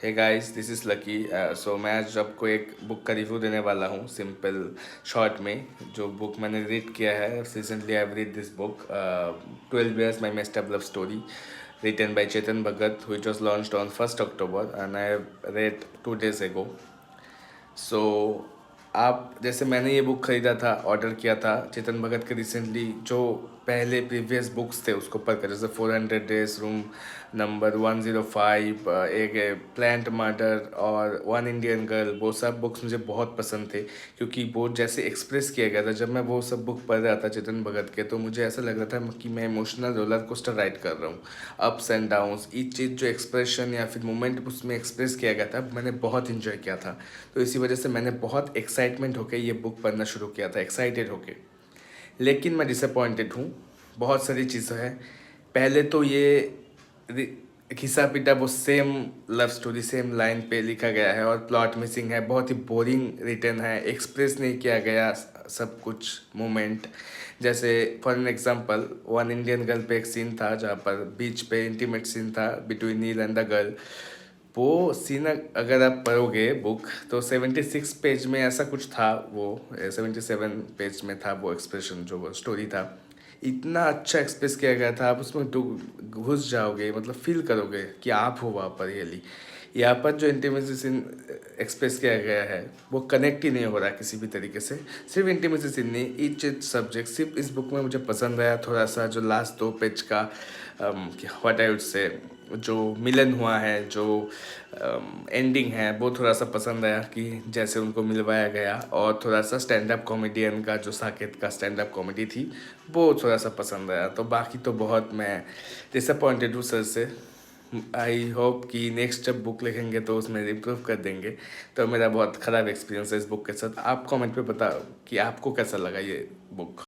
Hey guys, this is Lucky. So मैं आज आपको एक बुक का रिव्यू देने वाला हूँ, सिंपल शॉर्ट में। जो बुक मैंने रीड किया है recently, I read this book 12 years my messed up love story, written by Chetan Bhagat, which was launched on 1st October and I have read 2 days ago. सो आप जैसे मैंने ये book ख़रीदा था, ऑर्डर किया था चेतन भगत के रिसेंटली जो पहले प्रीवियस बुक्स थे उसको पढ़कर, जैसे 400 डेज, रूम नंबर 105, एक प्लांट मर्डर और वन इंडियन गर्ल। वो सब बुक्स मुझे बहुत पसंद थे क्योंकि वो जैसे एक्सप्रेस किया गया था। जब मैं वो सब बुक पढ़ रहा था चेतन भगत के, तो मुझे ऐसा लग रहा था कि मैं इमोशनल रोलर कोस्टर राइड कर रहा हूँ। अप्स एंड डाउन्स, ईच चीज़ जो एक्सप्रेशन या फिर मोमेंट उसमें एक्सप्रेस किया गया था, मैंने बहुत इंजॉय किया था। तो इसी वजह से मैंने बहुत एक्साइटमेंट होकर ये बुक पढ़ना शुरू किया था, एक्साइटेड होके। लेकिन मैं डिसअपॉइंटेड हूँ, बहुत सारी चीज़ें हैं। पहले तो ये घिसा पिटा वो same love story same line पे लिखा गया है और प्लॉट मिसिंग है, बहुत ही बोरिंग रिटर्न है, एक्सप्रेस नहीं किया गया सब कुछ मोमेंट। जैसे for an example, one Indian girl पे एक सीन था जहाँ पर बीच पे इंटीमेट सीन था between Neel and the girl. वो सीन अगर आप पढ़ोगे बुक तो 76 पेज में ऐसा कुछ था, वो 77 पेज में था वो एक्सप्रेशन, जो वो स्टोरी था। इतना अच्छा एक्सप्रेस किया गया था, आप उसमें घुस जाओगे, मतलब फील करोगे कि आप हो वहाँ पर रियली। यहाँ पर जो इंटीमेसी सीन एक्सप्रेस किया गया है वो कनेक्ट ही नहीं हो रहा किसी भी तरीके से। सिर्फ इंटीमेसी सीन नहीं, ईच सब्जेक्ट सिर्फ इस बुक में मुझे पसंद आया थोड़ा सा, जो लास्ट 2 पेज का व्हाट आई वुड से जो मिलन हुआ है, जो एंडिंग है, वो थोड़ा सा पसंद आया कि जैसे उनको मिलवाया गया। और थोड़ा सा स्टैंड अप कॉमेडियन का जो साकेत का स्टैंड अप कॉमेडी थी, वो थोड़ा सा पसंद आया। तो बाकी तो बहुत मैं डिसअपॉइंटेड हूँ सर से। आई होप कि नेक्स्ट जब बुक लिखेंगे तो उसमें इम्प्रूव कर देंगे। तो मेरा बहुत ख़राब एक्सपीरियंस है इस बुक के साथ। आप कमेंट पे बताओ कि आपको कैसा लगा ये बुक।